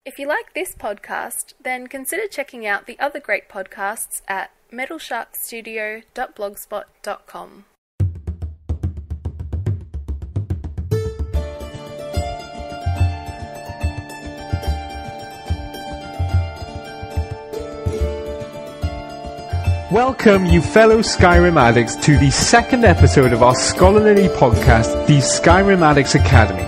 If you like this podcast, then consider checking out the other great podcasts at metalsharkstudio.blogspot.com. Welcome, you fellow Skyrim addicts, to the second episode of our scholarly podcast, the Skyrim Addict Academy.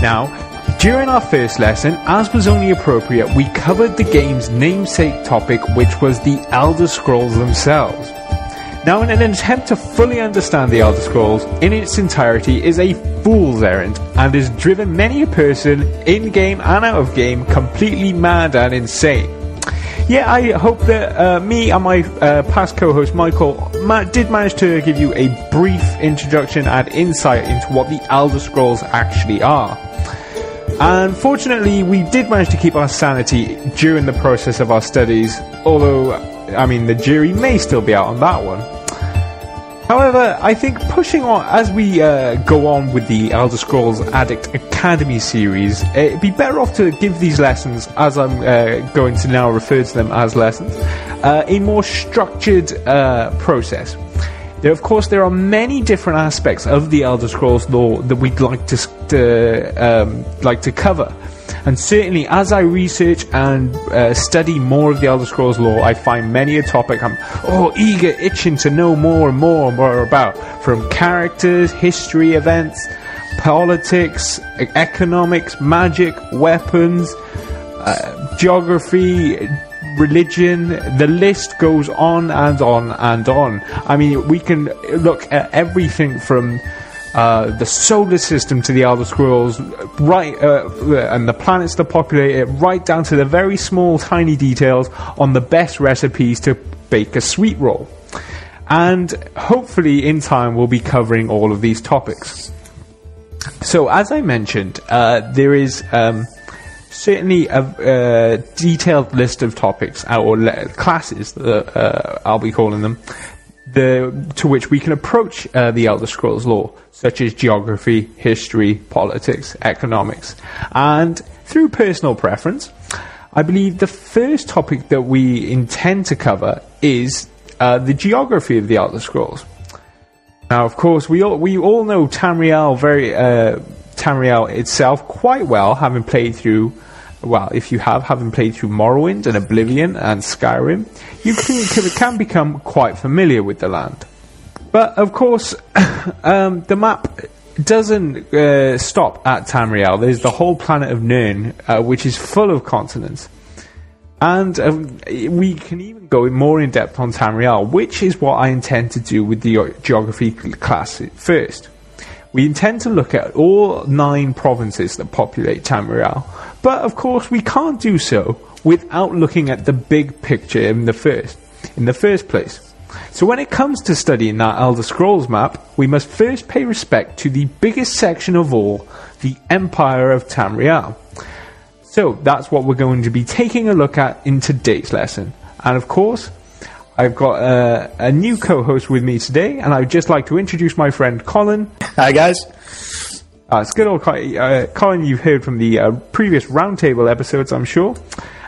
Now, during our first lesson, as was only appropriate, we covered the game's namesake topic, which was the Elder Scrolls themselves. Now, in an attempt to fully understand the Elder Scrolls in its entirety is a fool's errand, and has driven many a person, in-game and out-of-game, completely mad and insane. Yeah, I hope that me and my past co-host Michael did manage to give you a brief introduction and insight into what the Elder Scrolls actually are. Unfortunately, we did manage to keep our sanity during the process of our studies, although, I mean, the jury may still be out on that one. However, I think pushing on as we go on with the Elder Scrolls Addict Academy series, it'd be better off to give these lessons, as I'm going to now refer to them as lessons, a more structured process. Of course, there are many different aspects of the Elder Scrolls lore that we'd like to cover. And certainly, as I research and study more of the Elder Scrolls lore, I find many a topic I'm itching to know more and more about. From characters, history, events, politics, economics, magic, weapons, geography, religion. The list goes on and on and on. I mean, we can look at everything from the solar system to the Elder Scrolls, and the planets that populate it, right down to the very small, tiny details on the best recipes to bake a sweet roll. And hopefully, in time, we'll be covering all of these topics. So, as I mentioned, there is certainly a detailed list of topics, or classes, I'll be calling them, to which we can approach the Elder Scrolls lore, such as geography, history, politics, economics. And through personal preference, I believe the first topic that we intend to cover is the geography of the Elder Scrolls. Now, of course, we all know Tamriel itself quite well, having played through. Well, if you having played through Morrowind and Oblivion and Skyrim, you can become quite familiar with the land. But, of course, the map doesn't stop at Tamriel. There's the whole planet of Nirn, which is full of continents. And we can even go more in depth on Tamriel, which is what I intend to do with the geography class first. We intend to look at all 9 provinces that populate Tamriel, but of course we can't do so without looking at the big picture in the first place. So when it comes to studying that Elder Scrolls map, we must first pay respect to the biggest section of all, the Empire of Tamriel. So that's what we're going to be taking a look at in today's lesson. And of course, I've got a new co-host with me today, and I'd just like to introduce my friend Colin. Hi, guys. It's good old Colin. You've heard from the previous roundtable episodes, I'm sure.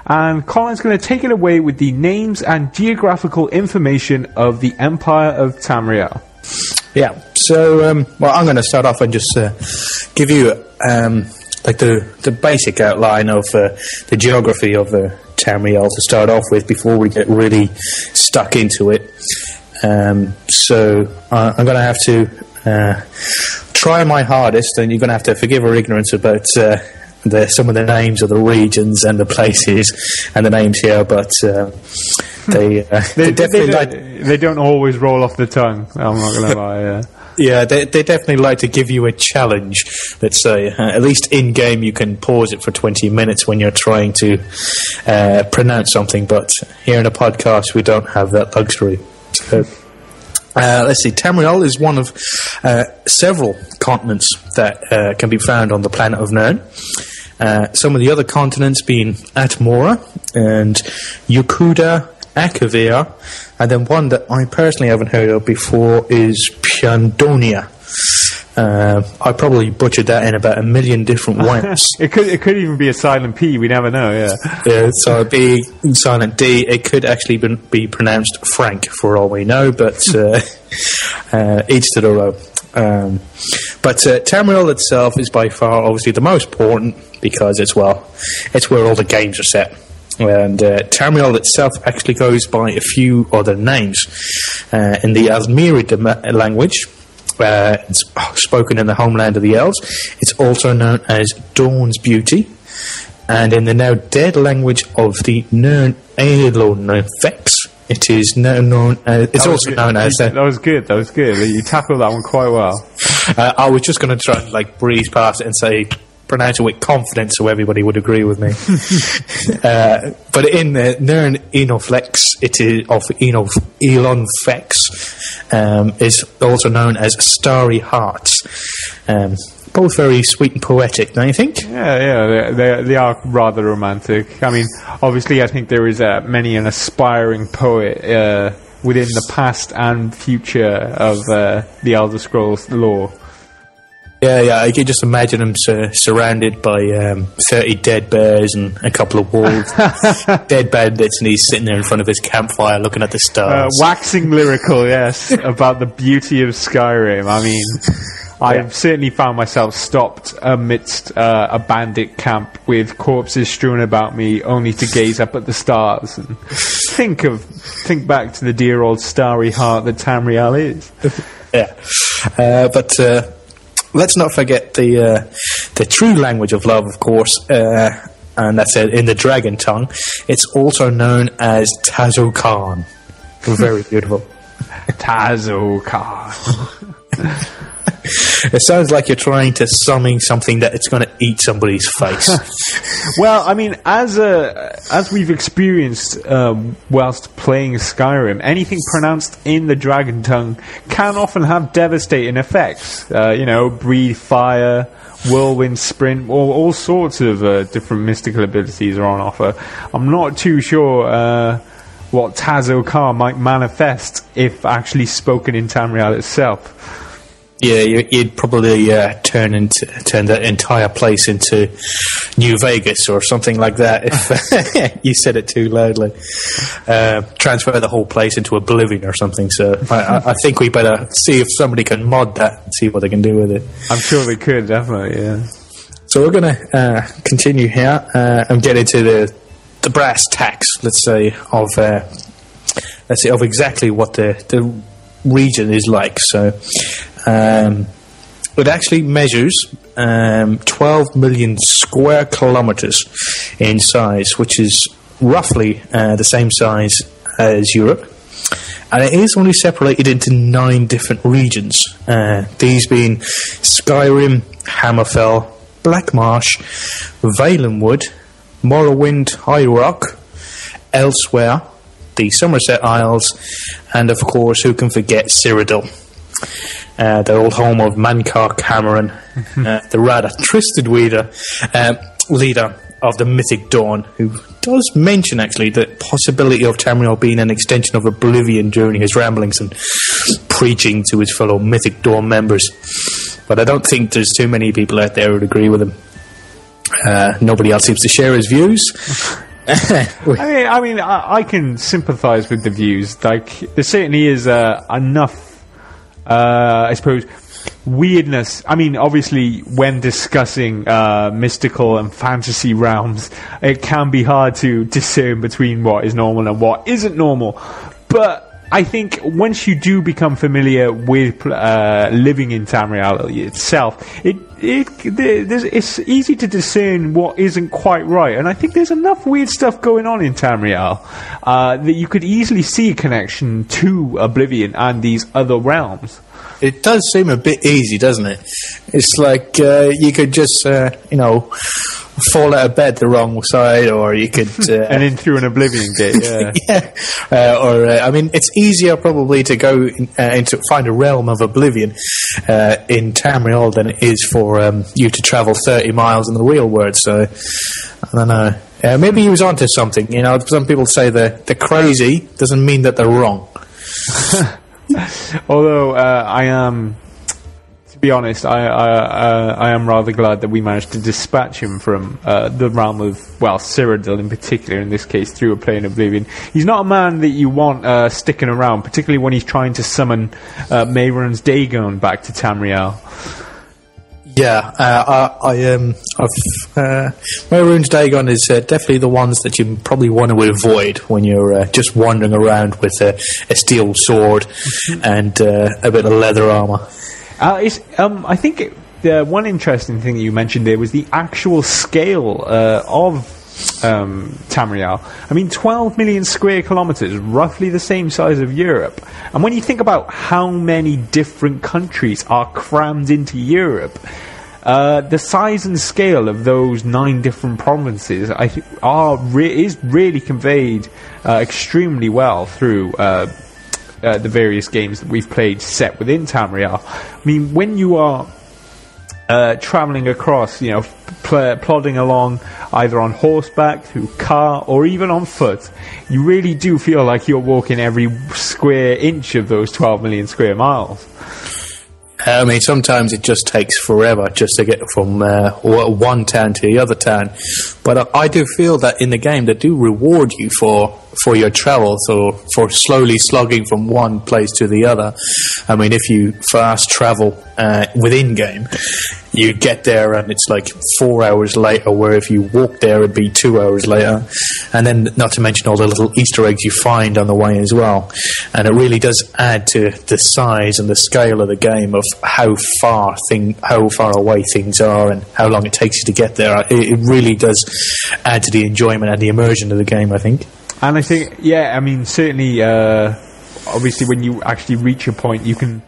And Colin's going to take it away with the names and geographical information of the Empire of Tamriel. Yeah, so, I'm going to start off and just give you the basic outline of the geography of Tamriel to start off with before we get really stuck into it. So I'm going to have to try my hardest, and you're going to have to forgive our ignorance about some of the names of the regions and the places and the names here, but they definitely they don't always roll off the tongue. I'm not going to lie. Yeah, they definitely like to give you a challenge. Let's say, at least in game, you can pause it for 20 minutes when you're trying to pronounce something. But here in a podcast, we don't have that luxury. So, let's see. Tamriel is one of several continents that can be found on the planet of Nirn. Some of the other continents being Atmora and Yukuda Akavir, and then one that I personally haven't heard of before is Pyandonia. I probably butchered that in about a million different ways. It could even be a silent P. We never know. Yeah. So it'd be silent D. It could actually be pronounced Frank for all we know, but each to their own. But Tamriel itself is by far obviously the most important because it's where all the games are set. And Tamriel itself actually goes by a few other names. In the Azmiri language, it's spoken in the homeland of the Elves, it's also known as Dawn's Beauty. And in the now dead language of the Nern-Elonefex, it is now known as... It's also known as... That was good. You tackled that one quite well. I was just going to try and breeze past it and say... pronounce it with confidence so everybody would agree with me. But in the Nern Enoflex, it is of Elonfex, is also known as Starry Hearts. Both very sweet and poetic, don't you think? Yeah, they are rather romantic. I mean, obviously, I think there is many an aspiring poet within the past and future of the Elder Scrolls lore. Yeah, I can just imagine him surrounded by 30 dead bears and a couple of wolves, dead bandits, and he's sitting there in front of his campfire looking at the stars. Waxing lyrical, yes, about the beauty of Skyrim. I mean, I've certainly found myself stopped amidst a bandit camp with corpses strewn about me, only to gaze up at the stars and think back to the dear old starry heart that Tamriel is. Yeah, but... let's not forget the true language of love, of course, and that's in the dragon tongue. It's also known as Tazokhan. Very beautiful. Tazokhan. It sounds like you're trying to summon something that it's going to eat somebody's face. Well, I mean, as we've experienced whilst playing Skyrim, anything pronounced in the dragon tongue can often have devastating effects. Breathe fire, whirlwind sprint, all sorts of different mystical abilities are on offer. I'm not too sure what Tazokhan might manifest if actually spoken in Tamriel itself. Yeah, you'd probably turn that entire place into New Vegas or something like that if you said it too loudly. Transfer the whole place into Oblivion or something. So I think we better see if somebody can mod that and see what they can do with it. I'm sure they could, definitely, yeah. So we're going to continue here and get into the brass tacks, let's say, of exactly what the region is like. So it actually measures 12 million square kilometers in size, which is roughly the same size as Europe. And it is only separated into 9 different regions, these being Skyrim, Hammerfell, Blackmarsh, Valenwood, Morrowind, High Rock, Elsewhere, the Somerset Isles, and of course, who can forget Cyrodiil, the old home of Mankar Cameron, the rather twisted leader of the Mythic Dawn, who does mention actually the possibility of Tamriel being an extension of Oblivion during his ramblings and preaching to his fellow Mythic Dawn members. But I don't think there's too many people out there who'd agree with him. Nobody else seems to share his views. I can sympathise with the views. Like, there certainly is enough, I suppose, weirdness. I mean, obviously, when discussing mystical and fantasy realms, it can be hard to discern between what is normal and what isn't normal. But I think once you do become familiar with living in Tamriel itself, it's easy to discern what isn't quite right. And I think there's enough weird stuff going on in Tamriel that you could easily see a connection to Oblivion and these other realms. It does seem a bit easy, doesn't it? It's like you could just, fall out of bed the wrong side, or you could... and in through an Oblivion gate, yeah. It's easier probably to go into find a realm of Oblivion in Tamriel than it is for you to travel 30 miles in the real world, so I don't know. Maybe he was onto something. You know, some people say they're crazy, doesn't mean that they're wrong. Although I am, to be honest, I am rather glad that we managed to dispatch him from the realm of, well, Cyrodiil in particular, in this case, through a plane of Oblivion. He's not a man that you want sticking around, particularly when he's trying to summon Mehrunes Dagon back to Tamriel. Yeah, Mehrunes Dagon is definitely the ones that you probably want to avoid when you're just wandering around with a steel sword and a bit of leather armor. I think the one interesting thing that you mentioned there was the actual scale of Tamriel. I mean, 12 million square kilometers, roughly the same size of Europe. And when you think about how many different countries are crammed into Europe, the size and scale of those 9 different provinces is really conveyed extremely well through the various games that we've played set within Tamriel. I mean, when you are travelling across, you know, plodding along either on horseback, through car, or even on foot, you really do feel like you're walking every square inch of those 12 million square miles. I mean, sometimes it just takes forever just to get from one town to the other town. But I do feel that in the game they do reward you for your travels, or for slowly slogging from one place to the other. I mean, if you fast travel within game, you get there and it's like 4 hours later, where if you walk there it'd be 2 hours later. And then, not to mention all the little Easter eggs you find on the way as well. And it really does add to the size and the scale of the game, of how far away things are and how long it takes you to get there. It really does add to the enjoyment and the immersion of the game, I think. And I think, yeah, I mean, certainly, obviously, when you actually reach a point, you can,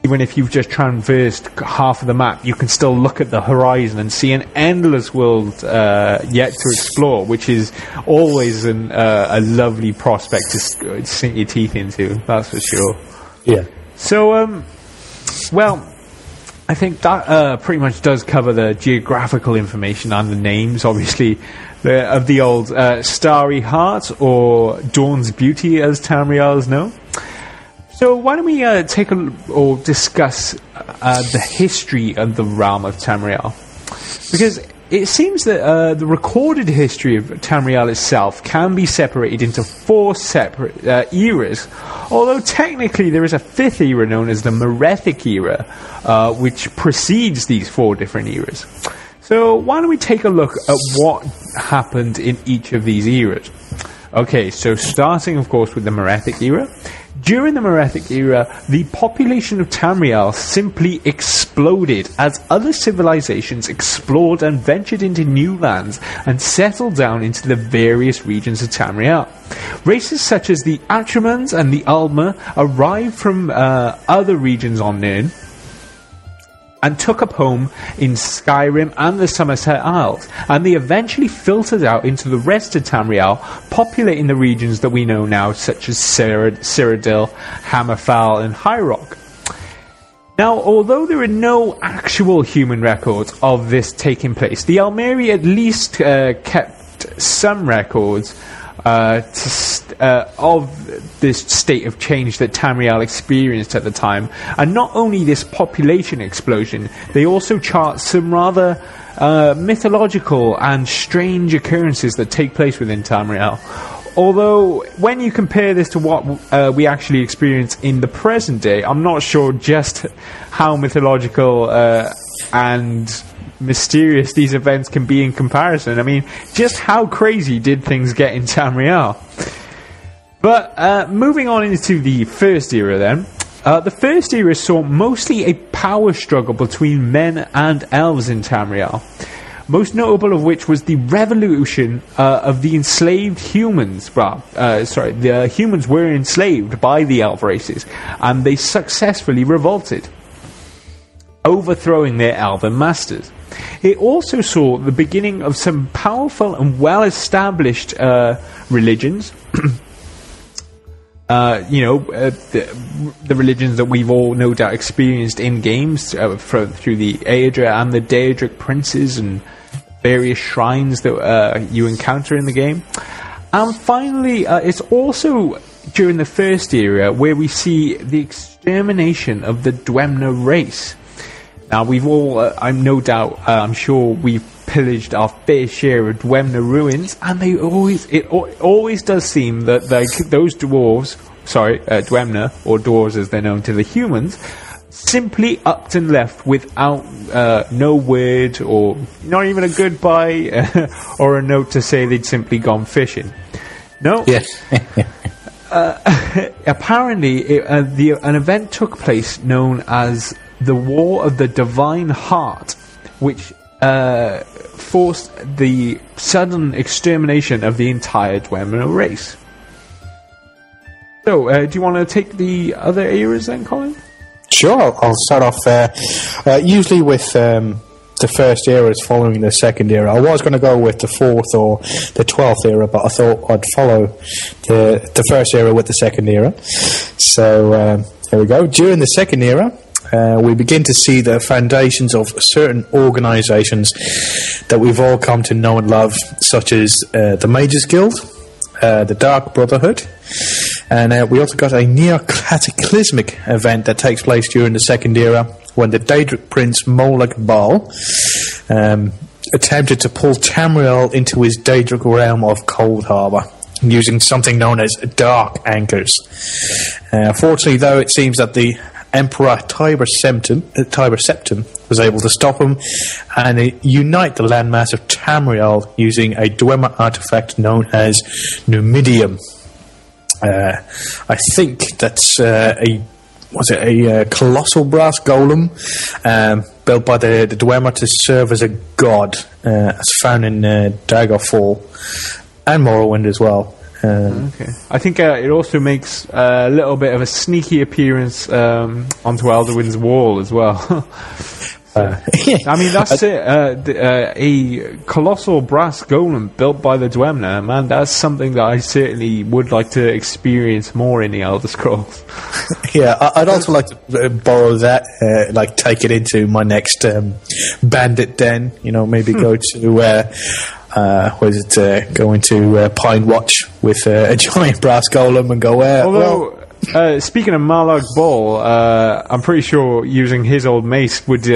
even if you've just traversed half of the map, you can still look at the horizon and see an endless world yet to explore, which is always a lovely prospect to sink your teeth into, that's for sure. Yeah. So, well, I think that pretty much does cover the geographical information and the names, obviously, of the old Starry Heart, or Dawn's Beauty, as Tamriel is known. So why don't we discuss the history of the realm of Tamriel? Because it seems that the recorded history of Tamriel itself can be separated into 4 separate eras, although technically there is a 5th era known as the Merethic era, which precedes these 4 different eras. So why don't we take a look at what happened in each of these eras? Okay, so starting, of course, with the Merethic era. During the Merethic era, the population of Tamriel simply exploded as other civilizations explored and ventured into new lands and settled down into the various regions of Tamriel. Races such as the Atramans and the Alma arrived from other regions on Nirn and took up home in Skyrim and the Somerset Isles, and they eventually filtered out into the rest of Tamriel, populating the regions that we know now, such as Cyrodiil, Hammerfell, and High Rock. Now, although there are no actual human records of this taking place, the Almeri at least kept some records of this state of change that Tamriel experienced at the time. And not only this population explosion, they also chart some rather mythological and strange occurrences that take place within Tamriel. Although, when you compare this to what we actually experience in the present day, I'm not sure just how mythological and mysterious these events can be in comparison. I mean, just how crazy did things get in Tamriel? But moving on into the first era then. The first era saw mostly a power struggle between men and elves in Tamriel. Most notable of which was the revolution of the enslaved humans. The humans were enslaved by the elf races, and they successfully revolted, overthrowing their elven masters. It also saw the beginning of some powerful and well-established religions. The religions that we've all no doubt experienced in games through the Aedra and the Daedric princes and various shrines that you encounter in the game. And finally, it's also during the first era where we see the extermination of the Dwemer race. Now, we've all, I'm sure we've pillaged our fair share of Dwemer ruins, and it always does seem that those dwarves, Dwemer, or dwarves as they're known to the humans, simply upped and left without no word, or not even a goodbye, or a note to say they'd simply gone fishing. No. Yes. Apparently, an event took place known as the War of the Divine Heart, which forced the sudden extermination of the entire Dwemer race. So, do you want to take the other eras then, Colin? Sure, I'll start off usually with the first era is following the second era. I was going to go with the 4th or the 12th era, but I thought I'd follow the first era with the second era. So here we go. During the second era, we begin to see the foundations of certain organisations that we've all come to know and love, such as the Mages Guild, the Dark Brotherhood, and we also got a near-cataclysmic event that takes place during the second era, when the Daedric prince Molag Bal attempted to pull Tamriel into his Daedric realm of Cold Harbour, using something known as dark anchors. Fortunately, though, it seems that the Emperor Tiber Septim was able to stop him and unite the landmass of Tamriel using a Dwemer artifact known as Numidium. I think that's a colossal brass golem built by the Dwemer to serve as a god, as found in Daggerfall and Morrowind as well. Okay. I think it also makes a little bit of a sneaky appearance onto Elderwind's wall as well. I mean, that's it. A colossal brass golem built by the Dwemer, man, that's something that I certainly would like to experience more in the Elder Scrolls. Yeah, I'd also like to borrow that, like take it into my next bandit den, maybe go to... go into Pine Watch with a giant brass golem and go Although, speaking of Molag Bal, I'm pretty sure using his old mace would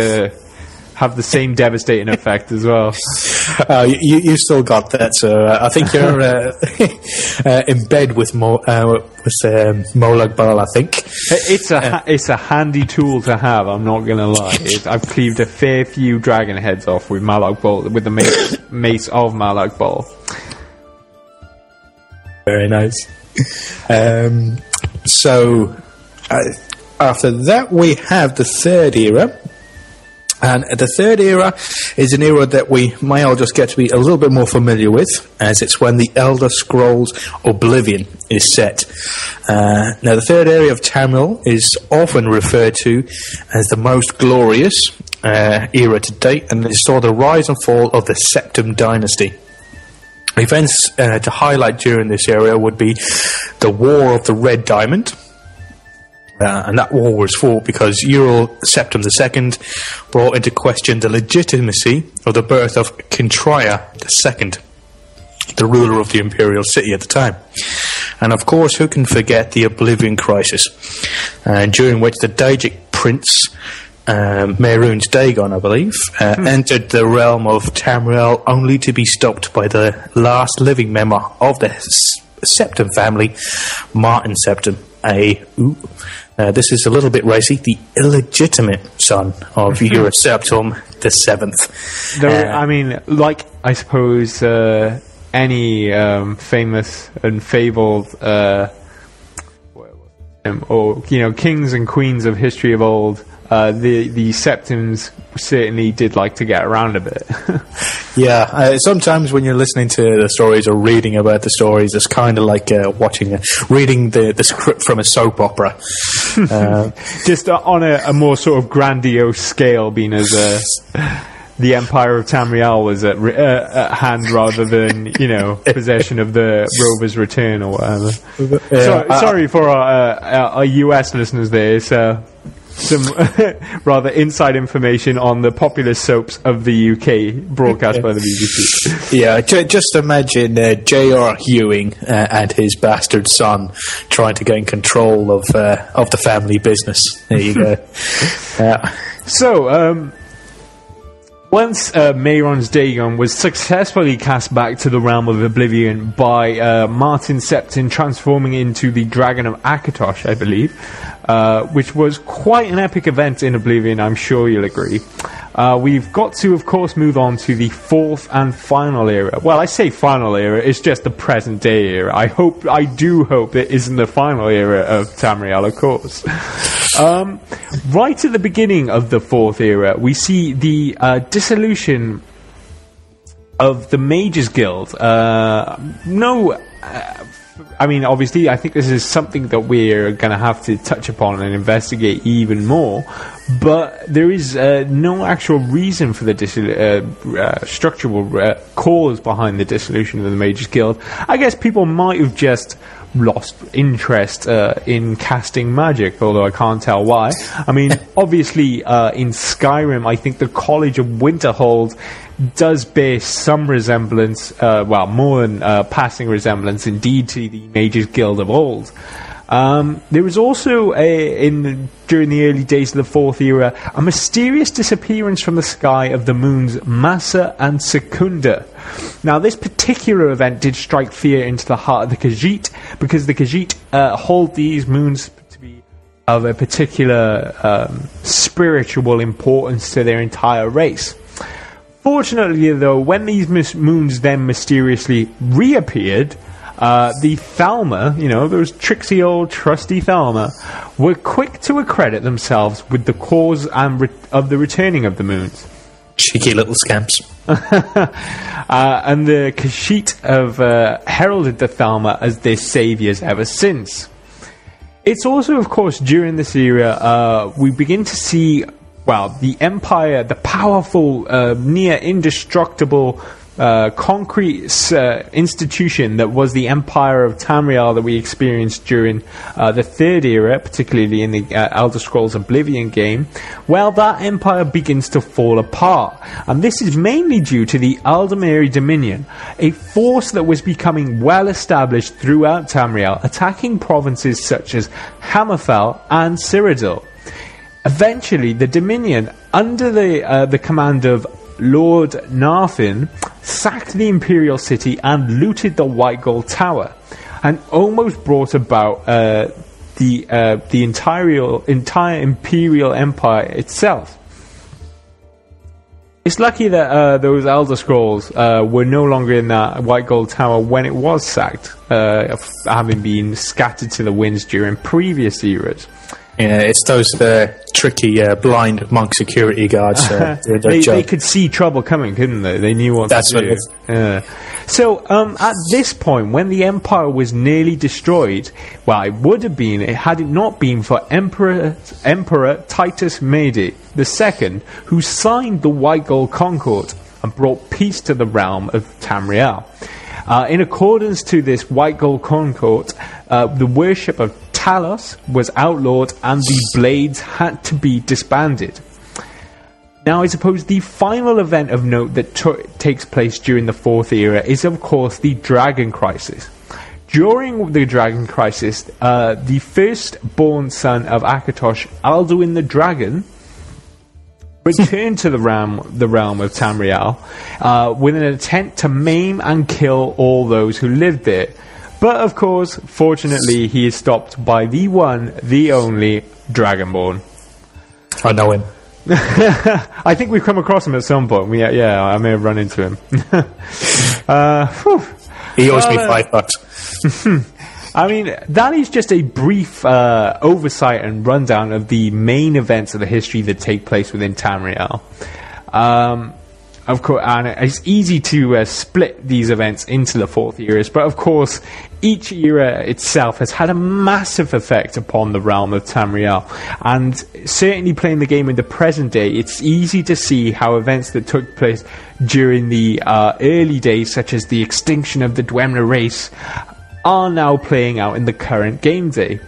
have the same devastating effect as well. You still got that, so I think you're in bed with Molag Bal, I think. It's a handy tool to have, I'm not going to lie. I've cleaved a fair few dragon heads off with Molag Bal, with the mace of Molag Bal. Very nice. So, after that we have the third era. And the third era is an era that we may all just get to be a little bit more familiar with, as it's when the Elder Scrolls Oblivion is set. Now, the third area of Tamriel is often referred to as the most glorious era to date, and it saw the rise and fall of the Septim dynasty. Events to highlight during this era would be the War of the Red Diamond. And that war was fought because Ural Septim II brought into question the legitimacy of the birth of Kintria II, the ruler of the imperial city at the time. And of course, who can forget the Oblivion Crisis, during which the Daedric prince, Mehrunes Dagon, I believe, entered the realm of Tamriel only to be stopped by the last living member of the Septim family, Martin Septim, this is a little bit racy, the illegitimate son of Euroseptim the Seventh. I mean, like, I suppose any famous and fabled kings and queens of history of old, the Septims certainly did like to get around a bit. Yeah, sometimes when you're listening to the stories or reading about the stories, it's kind of like reading the script from a soap opera. Just on a more sort of grandiose scale, being as the Empire of Tamriel was at hand rather than, possession of the Rover's Return or whatever. Sorry for our US listeners there. So some rather inside information on the popular soaps of the UK, broadcast by the BBC. Yeah, just imagine J.R. Ewing and his bastard son trying to gain control of the family business. There you go. So, once Mehron's Dagon was successfully cast back to the realm of Oblivion by Martin Septon transforming into the Dragon of Akatosh, I believe, which was quite an epic event in Oblivion, I'm sure you'll agree. We've got to, of course, move on to the fourth and final era. Well, I say final era, it's just the present day era. I do hope it isn't the final era of Tamriel, of course. Right at the beginning of the fourth era, we see the dissolution of the Mages Guild. I mean, obviously, I think this is something that we're going to have to touch upon and investigate even more. But there is no actual reason for the structural cause behind the dissolution of the Mages Guild. I guess people might have just lost interest in casting magic, although I can't tell why. I mean, obviously, in Skyrim, I think the College of Winterhold does bear some resemblance, well, more than passing resemblance, indeed, to the Mages Guild of old. There was also, during the early days of the Fourth Era, a mysterious disappearance from the sky of the moons Massa and Secunda. Now, this particular event did strike fear into the heart of the Khajiit, because the Khajiit hold these moons to be of a particular spiritual importance to their entire race. Fortunately, though, when these moons then mysteriously reappeared, the Thalma, those tricksy old trusty Thalma, were quick to accredit themselves with the cause of the returning of the moons. Cheeky little scamps. And the Khajiit have heralded the Thalma as their saviours ever since. It's also, of course, during this era, we begin to see, well, the Empire, the powerful, near indestructible, concrete institution that was the Empire of Tamriel that we experienced during the Third Era, particularly in the Elder Scrolls Oblivion game. Well, that empire begins to fall apart, and this is mainly due to the Aldmeri Dominion, a force that was becoming well established throughout Tamriel, attacking provinces such as Hammerfell and Cyrodiil. Eventually, the Dominion, under the command of Lord Narfin, sacked the Imperial City and looted the White Gold Tower, and almost brought about the entire Imperial Empire itself. It's lucky that those Elder Scrolls were no longer in that White Gold Tower when it was sacked, having been scattered to the winds during previous eras. Yeah, it's those tricky blind monk security guards. They could see trouble coming, couldn't they? They knew what to do. So, at this point, when the Empire was nearly destroyed, well, it would have been, had it not been for Emperor Titus Mede II, who signed the White Gold Concord and brought peace to the realm of Tamriel. In accordance to this White Gold Concord, the worship of Talos was outlawed and the Blades had to be disbanded. Now, I suppose the final event of note that takes place during the Fourth Era is, of course, the Dragon Crisis. During the Dragon Crisis, the firstborn son of Akatosh, Alduin the Dragon, returned to the realm of Tamriel with an attempt to maim and kill all those who lived there. But, of course, fortunately, he is stopped by the one, the only, Dragonborn. I know him. I think we've come across him at some point. Yeah, I may have run into him. He owes me $5. I mean, that is just a brief oversight and rundown of the main events of the history that take place within Tamriel. Of course, and it's easy to split these events into the Fourth Eras, but of course, each era itself has had a massive effect upon the realm of Tamriel, and certainly playing the game in the present day, it's easy to see how events that took place during the early days, such as the extinction of the Dwemer race, are now playing out in the current game day.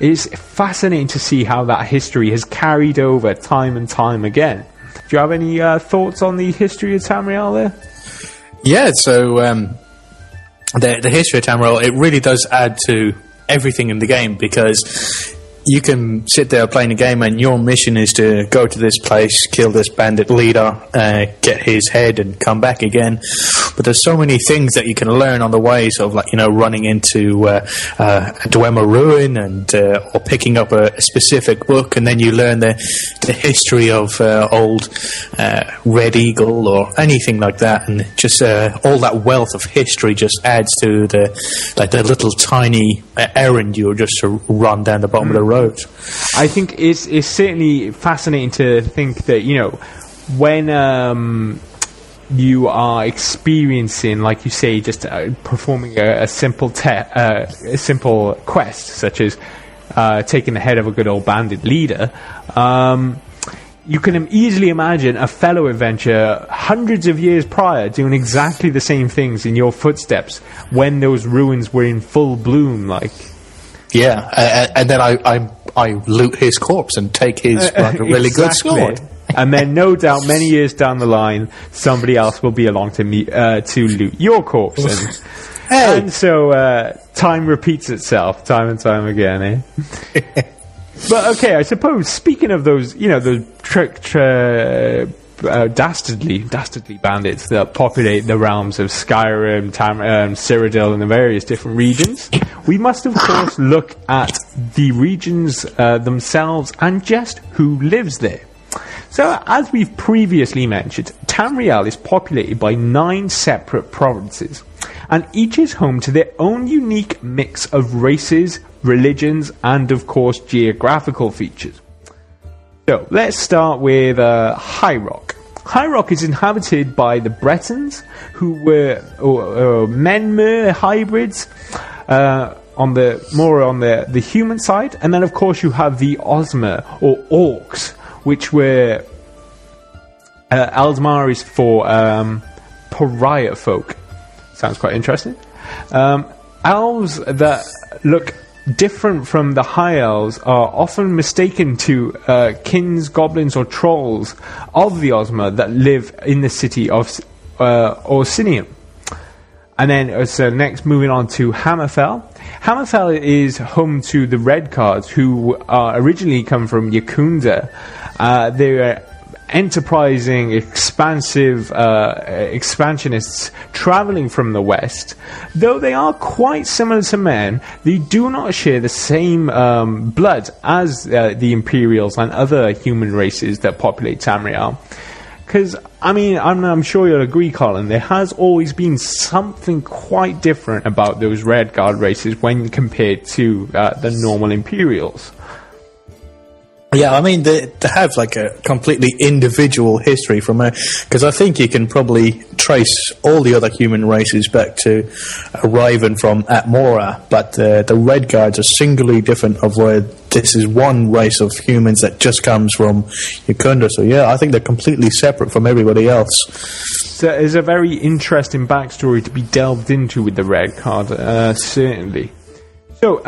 it's fascinating to see how that history has carried over time and time again. Do you have any thoughts on the history of Tamriel there? Yeah, so the history of Tamriel, it really does add to everything in the game, because you can sit there playing a game and your mission is to go to this place, kill this bandit leader, get his head and come back again. But there's so many things that you can learn on the way, sort of like, running into a Dwemer ruin and or picking up a specific book, and then you learn the history of old Red Eagle or anything like that, and just all that wealth of history just adds to the little tiny errand you're just to run down the bottom of the road. I think it's certainly fascinating to think that, when you are experiencing, like you say, just performing a simple quest, such as taking the head of a good old bandit leader, you can easily imagine a fellow adventurer hundreds of years prior doing exactly the same things in your footsteps when those ruins were in full bloom, like. Yeah, and then I loot his corpse and take his really good sword. And then, no doubt, many years down the line, somebody else will be along to loot your corpse. And so time repeats itself time and time again, eh? But okay, I suppose, speaking of those, those dastardly bandits that populate the realms of Skyrim, Cyrodiil, and the various different regions, we must of course look at the regions themselves and just who lives there. So, as we've previously mentioned, Tamriel is populated by 9 separate provinces, and each is home to their own unique mix of races, religions, and of course geographical features. So, let's start with High Rock. High Rock is inhabited by the Bretons, who were Menmer hybrids, on the human side, and then of course you have the Ozma, or Orcs, which were Aldmaris for pariah folk. Sounds quite interesting. Elves that look different from the High Elves are often mistaken to kins, goblins, or trolls of the Ozma that live in the city of Orsinium. And then, so next, moving on to Hammerfell. Hammerfell is home to the Red Cards, who originally come from Yakunda. They're enterprising, expansive expansionists travelling from the west. Though they are quite similar to men, they do not share the same blood as the Imperials and other human races that populate Tamriel. Because, I'm sure you'll agree, Colin, there has always been something quite different about those Red Guard races when compared to the normal Imperials. Yeah, they have like a completely individual history from because I think you can probably trace all the other human races back to arriving from Atmora, but the Red Guards are singularly different of where this is one race of humans that just comes from Yakunda. So yeah, I think they're completely separate from everybody else. So there's a very interesting backstory to be delved into with the Red Guard, certainly. So,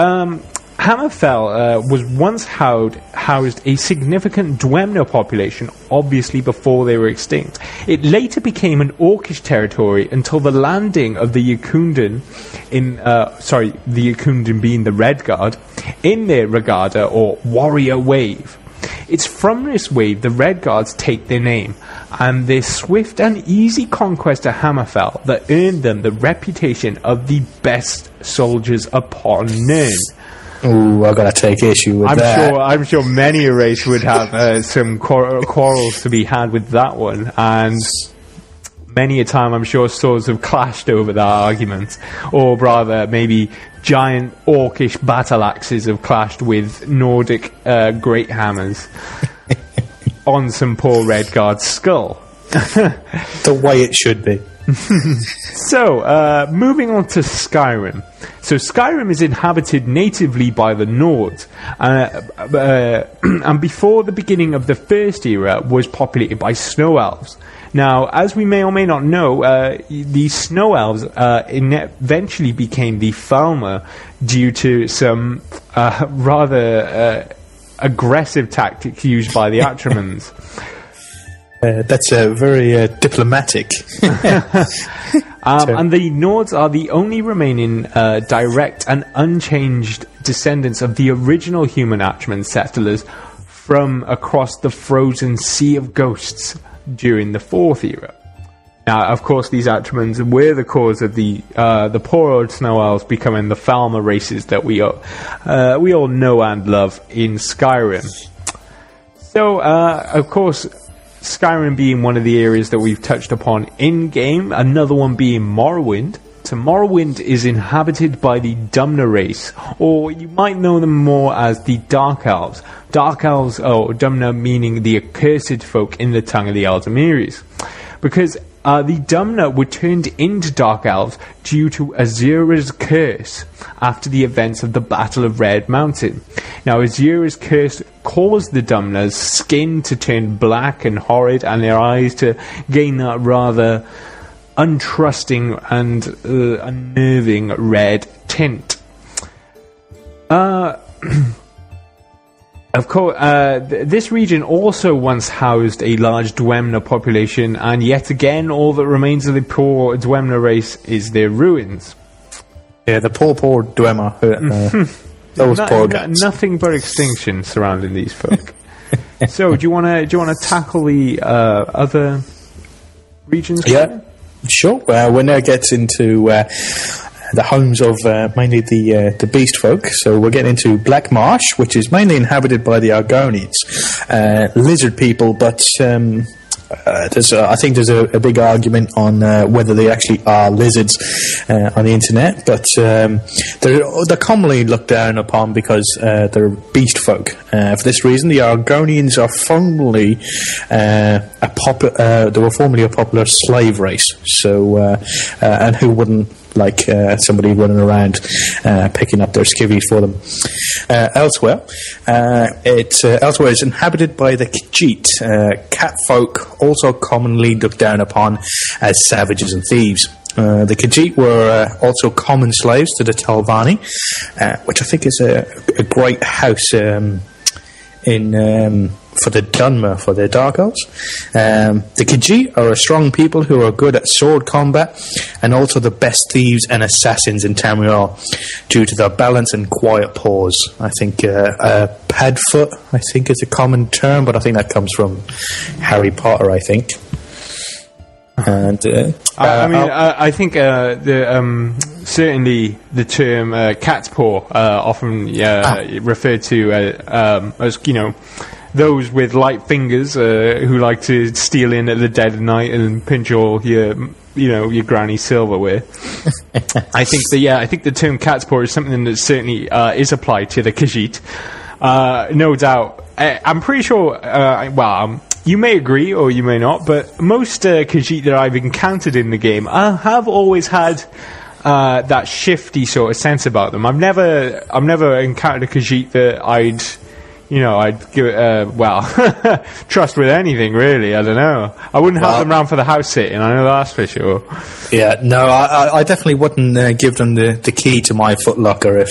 Hammerfell was once housed a significant Dwemer population, obviously before they were extinct. It later became an Orcish territory until the landing of the Yakundan the Yakundan being the Red Guard, in their Regatta or Warrior Wave. It's from this wave the Red Guards take their name, and their swift and easy conquest of Hammerfell that earned them the reputation of the best soldiers upon Nirn. Ooh, I've got to take issue with that. I'm sure many a race would have some quarrels to be had with that one, and many a time I'm sure swords have clashed over that argument, or rather maybe giant orcish battle axes have clashed with Nordic great hammers on some poor Red Guard's skull. The way it should be. So, moving on to Skyrim. So Skyrim is inhabited natively by the Nords, and before the beginning of the First Era was populated by Snow Elves. Now, as we may or may not know, the Snow Elves eventually became the Falmer due to some rather aggressive tactics used by the Atramans. That's very diplomatic. And the Nords are the only remaining direct and unchanged descendants of the original human Atman settlers from across the frozen Sea of Ghosts during the Fourth Era. Now, of course, these Atramans were the cause of the poor old Snow Elves becoming the Falmer races that we all know and love in Skyrim. So, of course, Skyrim being one of the areas that we've touched upon in-game, another one being Morrowind. So Morrowind is inhabited by the Dumna race, or you might know them more as the Dark Elves. Dark Elves, or Dumna meaning the accursed folk in the tongue of the Eldamiris. Because the Dumna were turned into Dark Elves due to Azura's curse after the events of the Battle of Red Mountain. Now, Azura's curse caused the Dumna's skin to turn black and horrid, and their eyes to gain that rather untrusting and unnerving red tint. Of course, this region also once housed a large Dwemer population, and yet again, all that remains of the poor Dwemer race is their ruins. Yeah, the poor Dwemer. Those poor guys. Nothing but extinction surrounding these folk. So, do you want to tackle the other regions? Yeah, sure. We're now getting into the homes of mainly the beast folk. So we're getting into Black Marsh, which is mainly inhabited by the Argonians, lizard people, but I think there's a big argument on whether they actually are lizards on the internet, but they're commonly looked down upon because they're beast folk. For this reason, the Argonians are formerly they were formerly a popular slave race. So and who wouldn't like somebody running around picking up their skivvies for them. Elsewhere is inhabited by the Khajiit, cat folk, also commonly looked down upon as savages and thieves. The Khajiit were also common slaves to the Telvanni, which I think is a great house for the Dunmer, for their Dark Elves. The Khajiit are a strong people who are good at sword combat and also the best thieves and assassins in Tamriel due to their balance and quiet paws. I think padfoot, I think, is a common term, but I think that comes from Harry Potter, I think. And I think certainly the term cat's paw often referred to as, you know, those with light fingers who like to steal in at the dead of night and pinch all your granny silverware. I think the term cat's paw is something that certainly is applied to the Khajiit. No doubt. I'm pretty sure. You may agree or you may not, but most Khajiit that I've encountered in the game have always had that shifty sort of sense about them. I've never encountered a Khajiit that I'd give it trust with anything, really. I don't know. I wouldn't have them round for the house sitting, I know that's for sure. Yeah, no, I definitely wouldn't give them the key to my footlocker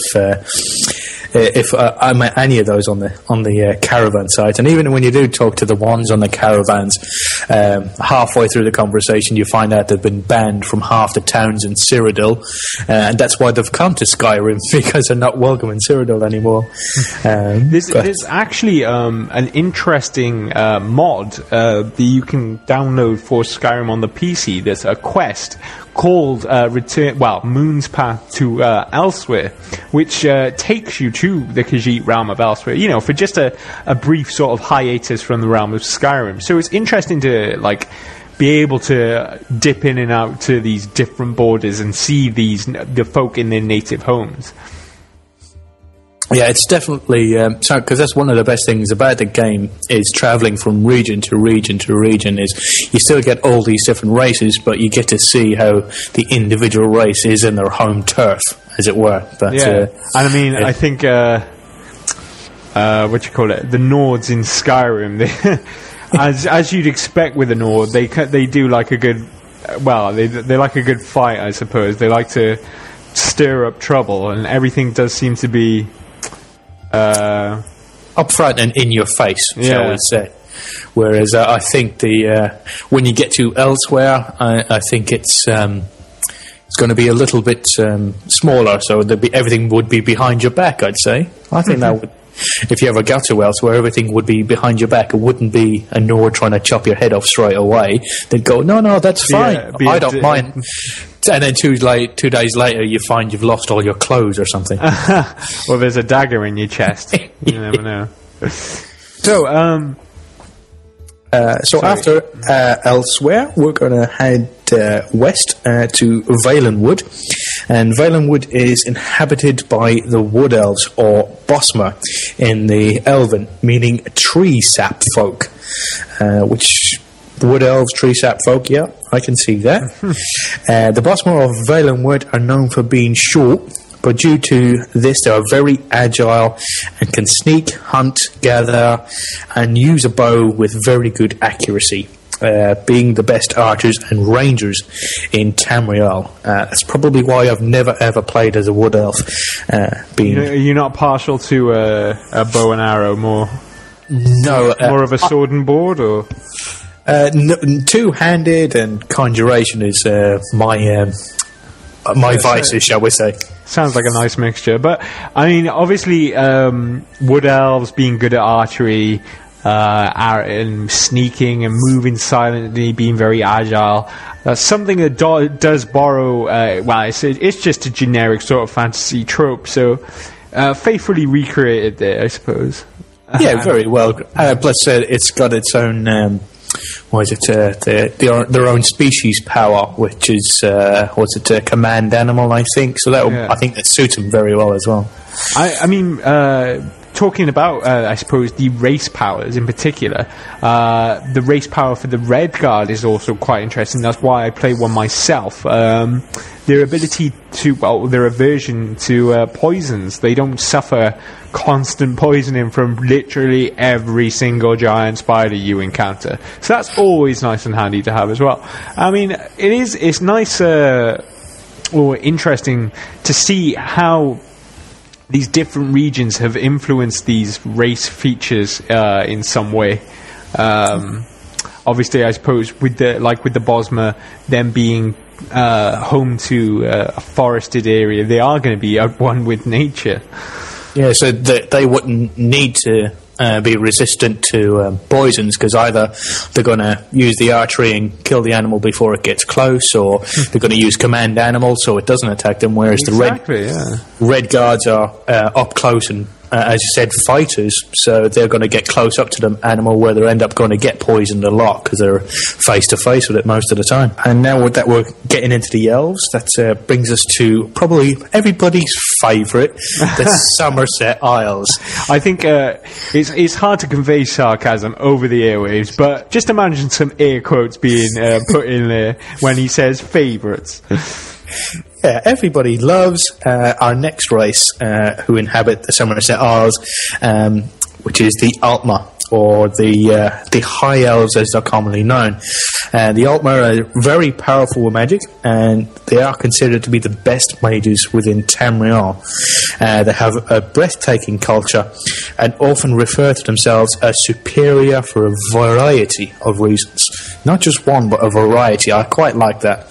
if I met any of those on the caravan site. And even when you do talk to the ones on the caravans, halfway through the conversation you find out they've been banned from half the towns in Cyrodiil, and that's why they've come to Skyrim, because they're not welcome in Cyrodiil anymore. There's actually an interesting mod that you can download for Skyrim on the PC. There's a quest called Moon's Path to Elsewhere, which takes you to the Khajiit realm of Elsewhere, you know, for just a brief sort of hiatus from the realm of Skyrim. So it's interesting to be able to dip in and out to these different borders and see the folk in their native homes. Yeah, it's definitely because that's one of the best things about the game is traveling from region to region to region. Is you still get all these different races, but you get to see how the individual race is in their home turf, as it were. But and I mean, I think the Nords in Skyrim. as you'd expect with an Nord, they do like a good. Well, they like a good fight, I suppose. They like to stir up trouble, and everything does seem to be upfront and in your face, shall we say. Whereas I think when you get to Elsewhere, I think it's going to be a little bit smaller, so everything would be behind your back, I'd say. I think that would. If you ever got to Elsewhere, everything would be behind your back. It wouldn't be a Nord trying to chop your head off straight away. They'd go, no, that's fine. I don't mind. And then 2 days later, you find you've lost all your clothes or something. Well, there's a dagger in your chest. You never know. So after Elsewhere, we're going to head west to Valenwood. And Valenwood is inhabited by the Wood Elves, or Bosmer, in the Elven, meaning tree sap folk. Which, Wood Elves, tree sap folk, yeah, I can see that. The Bosmer of Valenwood are known for being short, but due to this, they are very agile and can sneak, hunt, gather, and use a bow with very good accuracy, being the best archers and rangers in Tamriel. That's probably why I've never ever played as a Wood Elf. You're not partial to a bow and arrow more? No. More of a sword and board, or? Two-handed and conjuration is my vices, shall we say. Sounds like a nice mixture. But, I mean, obviously, Wood Elves being good at archery, and sneaking and moving silently, being very agile, that's something that does borrow, it's just a generic sort of fantasy trope, so faithfully recreated there, I suppose. Yeah, very well. Plus, it's got its own... their own species power, which is command animal, I think. So I think that suits them very well as well. I mean, talking about I suppose the race powers in particular, the race power for the Red Guard is also quite interesting. That's why I play one myself. Their ability their aversion to poisons. They don't suffer constant poisoning from literally every single giant spider you encounter. So that's always nice and handy to have as well. I mean, it's nice or interesting to see how these different regions have influenced these race features in some way. Obviously, I suppose with the Bosmer, them being home to a forested area, they are going to be at one with nature. Yeah, so they wouldn't need to be resistant to poisons, because either they're going to use the archery and kill the animal before it gets close, or they're going to use command animal so it doesn't attack them, whereas the Red Guards are up close and, as you said, fighters, so they're going to get close up to the animal where they end up going to get poisoned a lot because they're face-to-face with it most of the time. And now that we're getting into the elves, that brings us to probably everybody's favourite, the Somerset Isles. I think it's hard to convey sarcasm over the airwaves, but just imagine some air quotes being put in there when he says favourites. Yeah, everybody loves our next race who inhabit the Somerset Isles, which is the Altmer, or the High Elves as they're commonly known. The Altmer are very powerful with magic, and they are considered to be the best mages within Tamriel. They have a breathtaking culture and often refer to themselves as superior for a variety of reasons. Not just one, but a variety. I quite like that.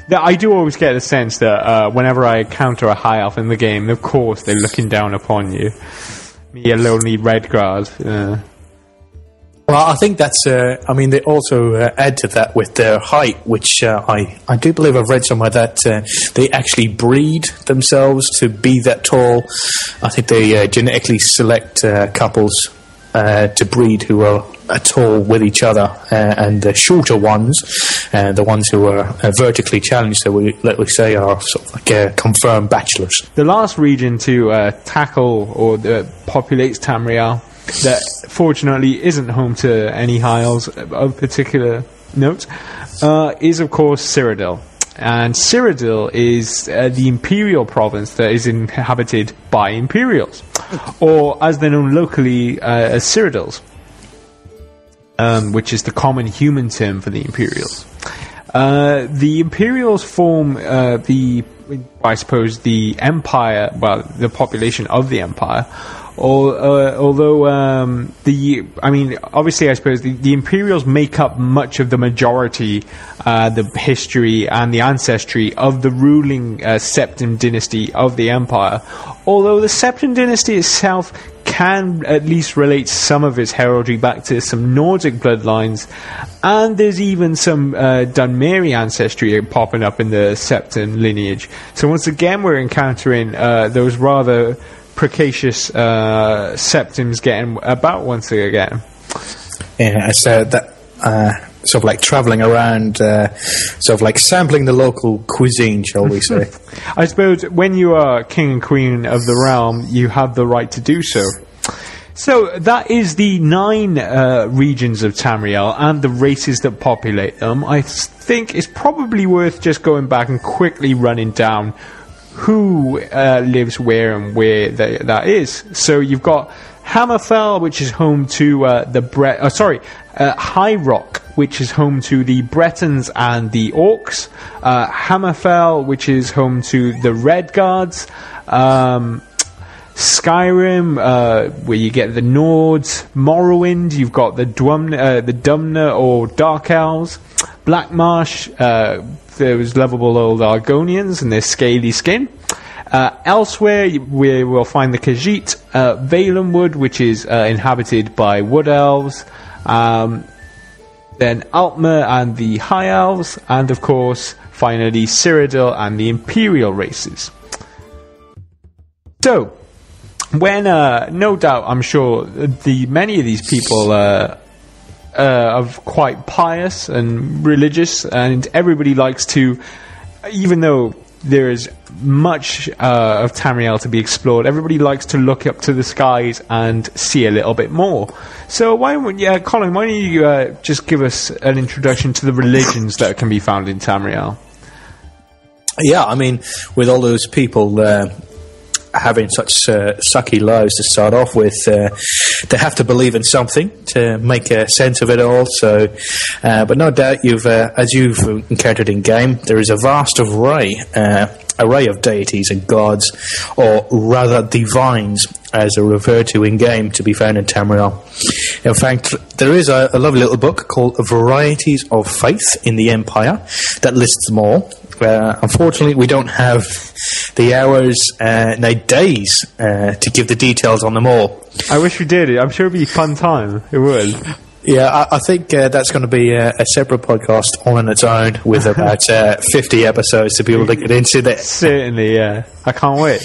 I do always get the sense that whenever I encounter a high elf in the game, of course they're looking down upon you. Me, a lonely Red Guard. Well, I think that's... they also add to that with their height, which I do believe I've read somewhere that they actually breed themselves to be that tall. I think they genetically select couples to breed who are tall with each other, and the shorter ones, the ones who are vertically challenged, so let me say, are sort of like confirmed bachelors. The last region to tackle or populates Tamriel that fortunately isn't home to any high elves of particular note is of course Cyrodiil. And Cyrodiil is the imperial province that is inhabited by Imperials, or as they're known locally as Cyrodiils. which is the common human term for the Imperials. The Imperials form the Empire, well, the population of the Empire. Although obviously, I suppose the Imperials make up much of the majority, the history and the ancestry of the ruling Septim dynasty of the Empire. Although the Septim dynasty itself can at least relate some of its heraldry back to some Nordic bloodlines, and there's even some Dunmeri ancestry popping up in the Septim lineage. So once again, we're encountering those rather precocious septims getting about once again. Yeah, so that sort of like travelling around, sort of like sampling the local cuisine, shall we say. I suppose when you are king and queen of the realm, you have the right to do so. So that is the 9 regions of Tamriel and the races that populate them. I think it's probably worth just going back and quickly running down who lives where and where that is. So you've got Hammerfell, which is home to High Rock, which is home to the Bretons and the Orcs. Hammerfell, which is home to the Red Guards. Skyrim, where you get the Nords. Morrowind, you've got the Dumna or Dark Elves. Blackmarsh, there was lovable old Argonians and their scaly skin. Elsewhere, we will find the Khajiit, Valenwood, which is inhabited by Wood Elves, then Altmer and the High Elves, and of course, finally, Cyrodiil and the Imperial races. So, when, no doubt, I'm sure, many of these people are quite pious and religious, and everybody likes to, even though there is much of Tamriel to be explored, everybody likes to look up to the skies and see a little bit more. So Colin, why don't you just give us an introduction to the religions that can be found in Tamriel? Yeah, I mean, with all those people having such sucky lives to start off with, they have to believe in something to make sense of it all. So, but no doubt, as you've encountered in game, there is a vast array of deities and gods, or rather divines, as they're referred to in game, to be found in Tamriel. In fact, there is a lovely little book called Varieties of Faith in the Empire that lists them all. Unfortunately, we don't have the hours, no days, to give the details on them all. I wish we did. I'm sure it'd be a fun time. It would. Yeah, I think that's going to be a separate podcast on its own with about 50 episodes to be able to get into that. Certainly, yeah. I can't wait.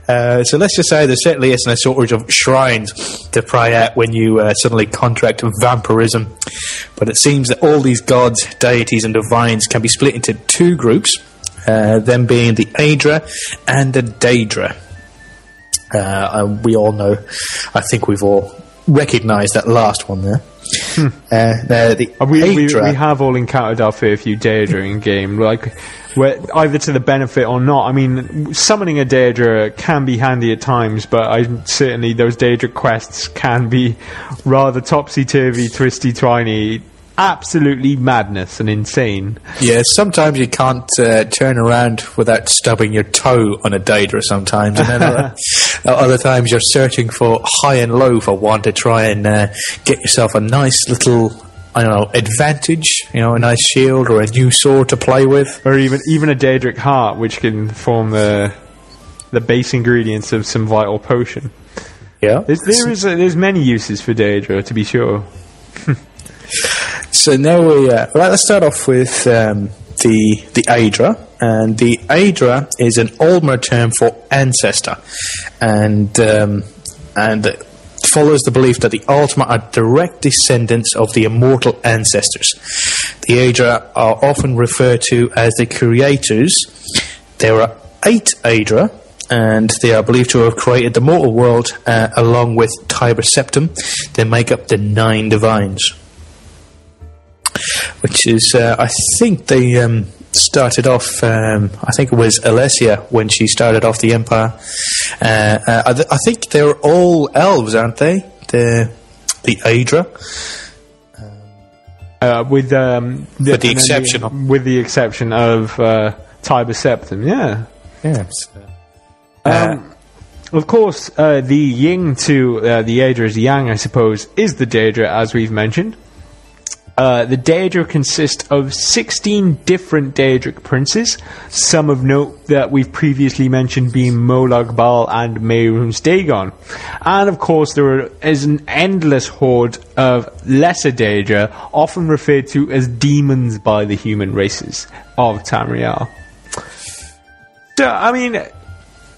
So let's just say there certainly isn't a shortage of shrines to pray at when you suddenly contract vampirism. But it seems that all these gods, deities and divines can be split into 2 groups, them being the Aedra and the Daedra. We all know, I think we've all recognised that last one there. We have all encountered our fair few Daedra in game, either to the benefit or not. I mean, summoning a Daedra can be handy at times, but certainly those Daedra quests can be rather topsy-turvy, twisty-twiny, absolutely madness and insane. Yeah, sometimes you can't turn around without stubbing your toe on a Daedra sometimes, and then other times you're searching for high and low for one to try and get yourself a nice little, I don't know, advantage, a nice shield or a new sword to play with. Or even a Daedric heart, which can form the base ingredients of some vital potion. Yeah. There's many uses for Daedra, to be sure. So now let's start off with the Aedra. And the Aedra is an Aldmer term for ancestor. And follows the belief that the Altmer are direct descendants of the immortal ancestors. The Aedra are often referred to as the creators. There are 8 Aedra, and they are believed to have created the mortal world along with Tiber Septim. They make up the 9 divines. Which is, I think they started off, I think it was Alessia when she started off the Empire. I think they're all elves, aren't they? the Aedra. With the exception of Tiber Septim, yeah. Yes. Of course, the yin to the Aedra's yang, I suppose, is the Daedra, as we've mentioned. The Daedra consists of 16 different Daedric princes, some of note that we've previously mentioned being Molag Bal and Mehrunes Dagon. And of course there is an endless horde of lesser Daedra, often referred to as demons by the human races of Tamriel. So, I mean,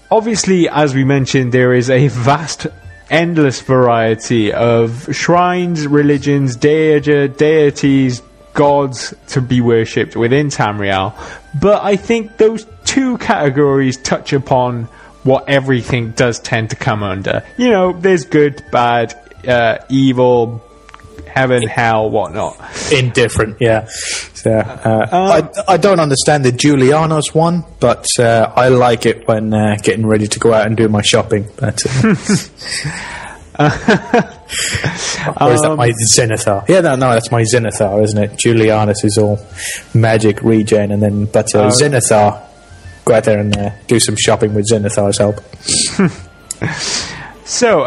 obviously, as we mentioned, there is a vast endless variety of shrines, religions, deities, gods to be worshipped within Tamriel. But I think those two categories touch upon what everything does tend to come under. You know, there's good, bad, evil, heaven, hell, whatnot. Indifferent, yeah. So, I don't understand the Julianos one, but I like it when getting ready to go out and do my shopping. But, or is that my Zenithar? Yeah, no, that's my Zenithar, isn't it? Julianus is all magic regen, and then Zenithar, go out there and do some shopping with Zenithar's help. So,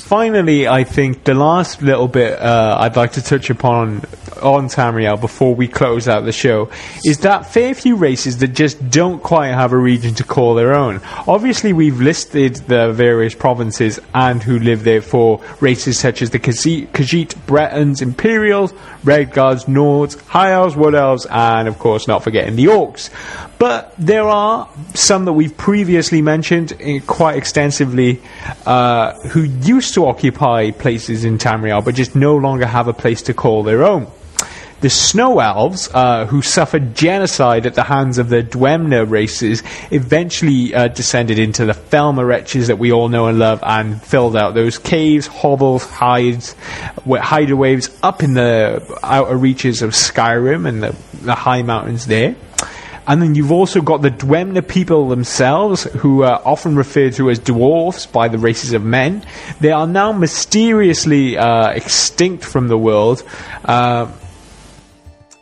finally, I think the last little bit I'd like to touch upon on Tamriel before we close out the show is that fair few races that just don't quite have a region to call their own. Obviously, we've listed the various provinces and who live there for races such as the Khajiit, Bretons, Imperials, Redguards, Nords, High Elves, Wood Elves, and of course not forgetting the Orcs. But there are some that we've previously mentioned quite extensively who used to occupy places in Tamriel but just no longer have a place to call their own. The Snow Elves, who suffered genocide at the hands of the Dwemer races, eventually descended into the Felmer wretches that we all know and love and filled out those caves, hovels, hideaways up in the outer reaches of Skyrim and the high mountains there. And then you've also got the Dwemer people themselves, who are often referred to as dwarves by the races of men. They are now mysteriously extinct from the world.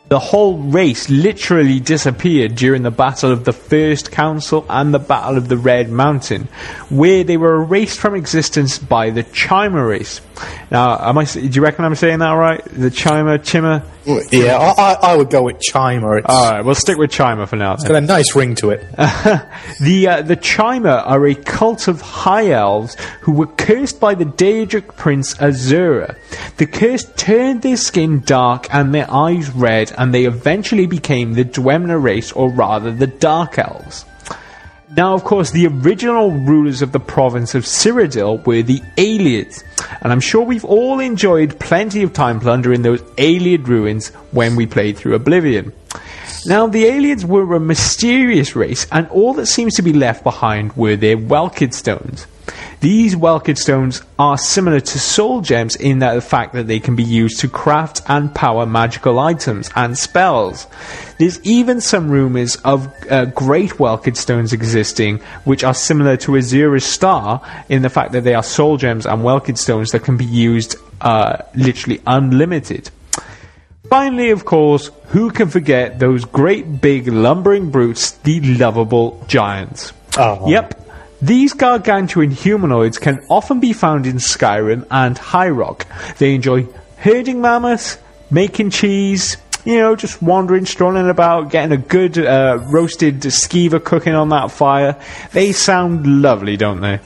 The whole race literally disappeared during the Battle of the First Council and the Battle of the Red Mountain, where they were erased from existence by the Chima race. Now, do you reckon I'm saying that right? The Chima? Yeah, I would go with Chima. Alright, we'll stick with Chima for now. It's got a nice ring to it. The Chima are a cult of high elves who were cursed by the Daedric prince Azura. The curse turned their skin dark and their eyes red, and they eventually became the Dwemer race, or rather the Dark Elves. Now, of course, the original rulers of the province of Cyrodiil were the Ayleids, and I'm sure we've all enjoyed plenty of time plundering those Ayleid ruins when we played through Oblivion. Now, the Ayleids were a mysterious race, and all that seems to be left behind were their Welkid stones. These Welkid stones are similar to soul gems in that the fact that they can be used to craft and power magical items and spells. There's even some rumours of great Welkid stones existing, which are similar to Azura's star in the fact that they are soul gems and Welkid stones that can be used literally unlimited. Finally, of course, who can forget those great big lumbering brutes, the lovable giants? Oh. Yep. These gargantuan humanoids can often be found in Skyrim and High Rock. They enjoy herding mammoths, making cheese, just wandering, strolling about, getting a good roasted skeever cooking on that fire. They sound lovely, don't they?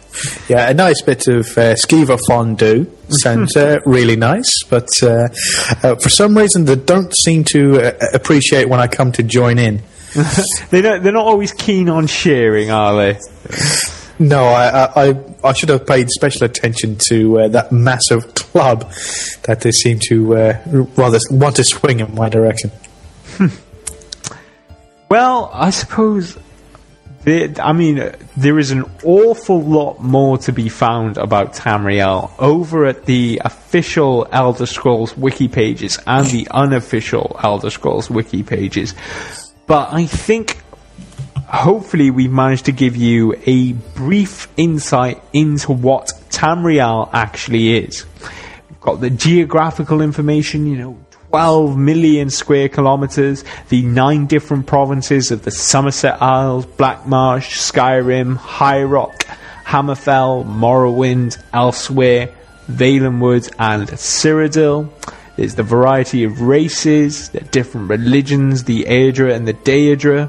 Yeah, a nice bit of skeever fondue sounds really nice, but for some reason they don't seem to appreciate when I come to join in. They're not always keen on sharing, are they? No, I should have paid special attention to that massive club that they seem to rather want to swing in my direction. Well, I suppose there is an awful lot more to be found about Tamriel over at the official Elder Scrolls wiki pages and the unofficial Elder Scrolls wiki pages. But I think hopefully we've managed to give you a brief insight into what Tamriel actually is. got the geographical information, 12 million square kilometers, the 9 different provinces of the Somerset Isles, Blackmarsh, Skyrim, High Rock, Hammerfell, Morrowind, Elsewhere, Valenwood, and Cyrodiil. There's the variety of races, the different religions, the Aedra and the Daedra.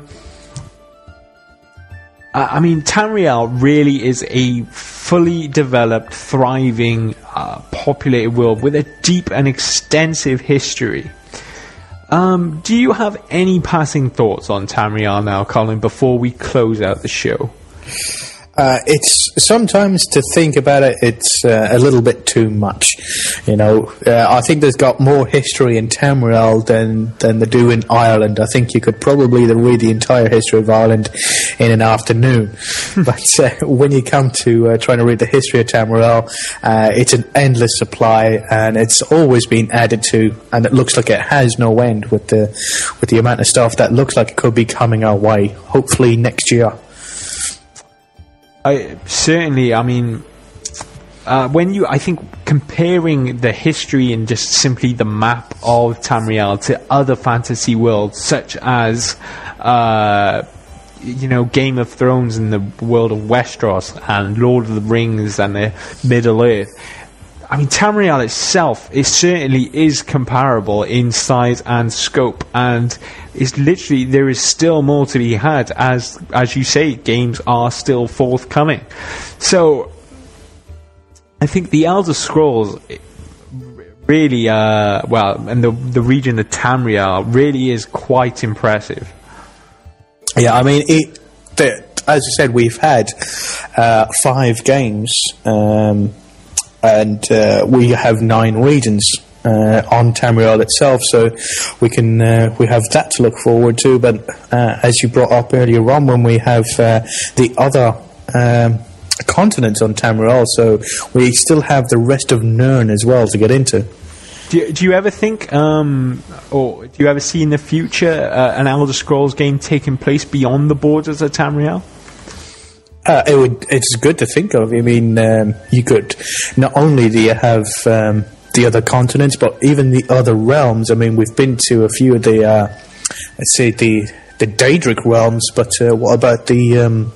Tamriel really is a fully developed, thriving, populated world with a deep and extensive history. Do you have any passing thoughts on Tamriel now, Colin, before we close out the show? It's sometimes, to think about it, it's a little bit too much. I think there's got more history in Tamriel than they do in Ireland. I think you could probably read the entire history of Ireland in an afternoon. But when you come to trying to read the history of Tamriel, it's an endless supply, and it's always been added to, and it looks like it has no end with the amount of stuff that looks like it could be coming our way, hopefully next year. I think comparing the history and just simply the map of Tamriel to other fantasy worlds, such as, Game of Thrones and the world of Westeros and Lord of the Rings and the Middle Earth, Tamriel itself certainly is comparable in size and scope, and there is still more to be had, as you say, games are still forthcoming. So I think the Elder Scrolls really, and the region of Tamriel really is quite impressive. Yeah, as I said, we've had 5 games. And we have 9 regions on Tamriel itself, so we have that to look forward to. But as you brought up earlier on, when we have the other continents on Tamriel, so we still have the rest of Nirn as well to get into. Do you ever think, or do you ever see in the future an Elder Scrolls game taking place beyond the borders of Tamriel? It's good to think of. You could not only do you have the other continents, but even the other realms. We've been to a few of the, the Daedric realms, but what about the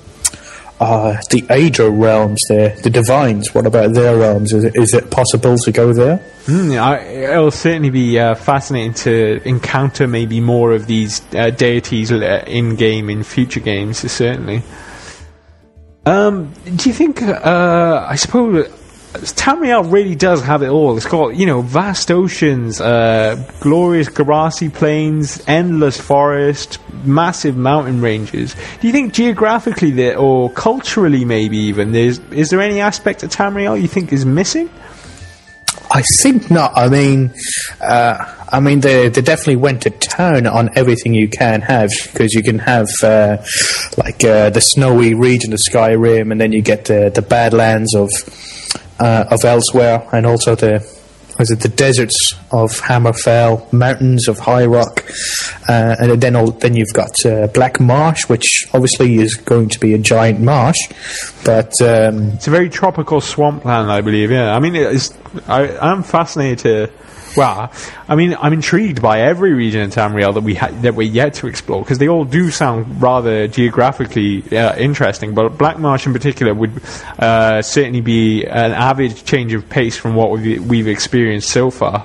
Aedra realms there, the Divines? What about their realms? Is it possible to go there? It'll certainly be fascinating to encounter maybe more of these deities in-game in future games, certainly. Do you think, I suppose, Tamriel really does have it all. It's got, vast oceans, glorious grassy plains, endless forest, massive mountain ranges. Do you think geographically or culturally maybe even, is there any aspect of Tamriel you think is missing? I think not. They definitely went to town on everything you can have, because you can have the snowy region of Skyrim, and then you get the Badlands of Elsewhere, and also the deserts of Hammerfell, mountains of High Rock, and then you've got Black Marsh, which obviously is going to be a giant marsh, but it's a very tropical swampland, I believe. Yeah, I'm fascinated to. Well, I'm intrigued by every region in Tamriel that we're yet to explore, because they all do sound rather geographically interesting. But Black Marsh in particular would certainly be an avid change of pace from what we've experienced so far.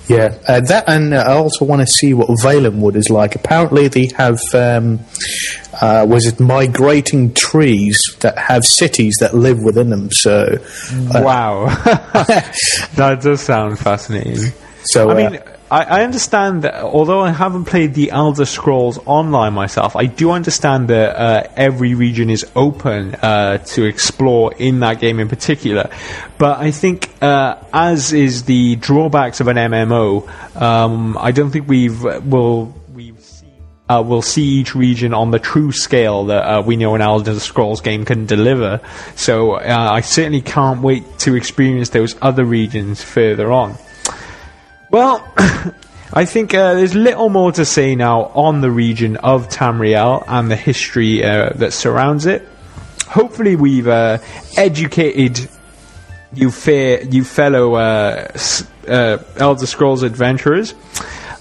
Yeah, that, and I also want to see what Valenwood is like. Apparently, they have migrating trees that have cities that live within them. So, wow, that does sound fascinating. So, I understand that, although I haven't played the Elder Scrolls Online myself, I do understand that every region is open to explore in that game in particular. But I think, as is the drawbacks of an MMO, I don't think we'll see each region on the true scale that we know an Elder Scrolls game can deliver. So I certainly can't wait to experience those other regions further on. Well, I think there's little more to say now on the region of Tamriel and the history that surrounds it. Hopefully we've educated you fellow Elder Scrolls adventurers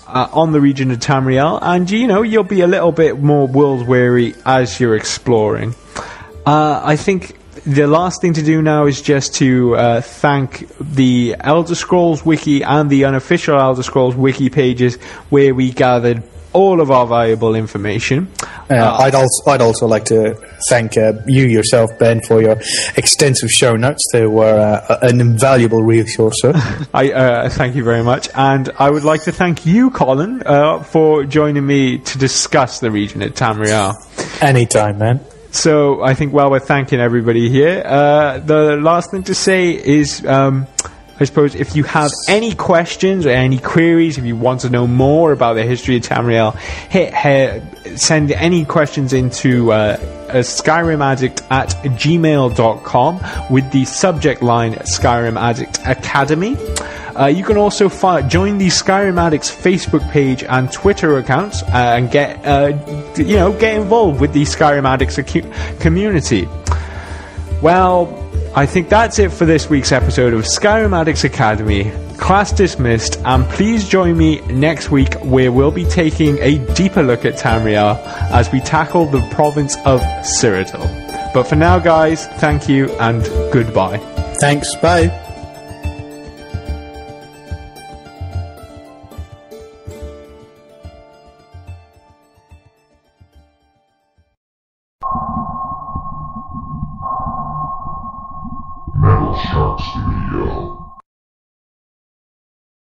on the region of Tamriel, and you'll be a little bit more world weary as you're exploring. I think the last thing to do now is just to thank the Elder Scrolls Wiki and the unofficial Elder Scrolls Wiki pages where we gathered all of our valuable information. I'd also like to thank you yourself, Ben, for your extensive show notes. They were an invaluable resource, sir. I thank you very much, and I would like to thank you, Colin, for joining me to discuss the region at Tamriel. Anytime, man. So I think while we're thanking everybody here, the last thing to say is, I suppose, if you have any questions or any queries, if you want to know more about the history of Tamriel, send any questions into SkyrimAddict@gmail.com with the subject line Skyrim Addict Academy. You can also join the Skyrim Addicts Facebook page and Twitter accounts and get involved with the Skyrim Addicts community. Well, I think that's it for this week's episode of Skyrim Addicts Academy. Class dismissed, and please join me next week where we'll be taking a deeper look at Tamriel as we tackle the province of Cyrodiil. But for now, guys, thank you and goodbye. Thanks, bye. Shark Studio.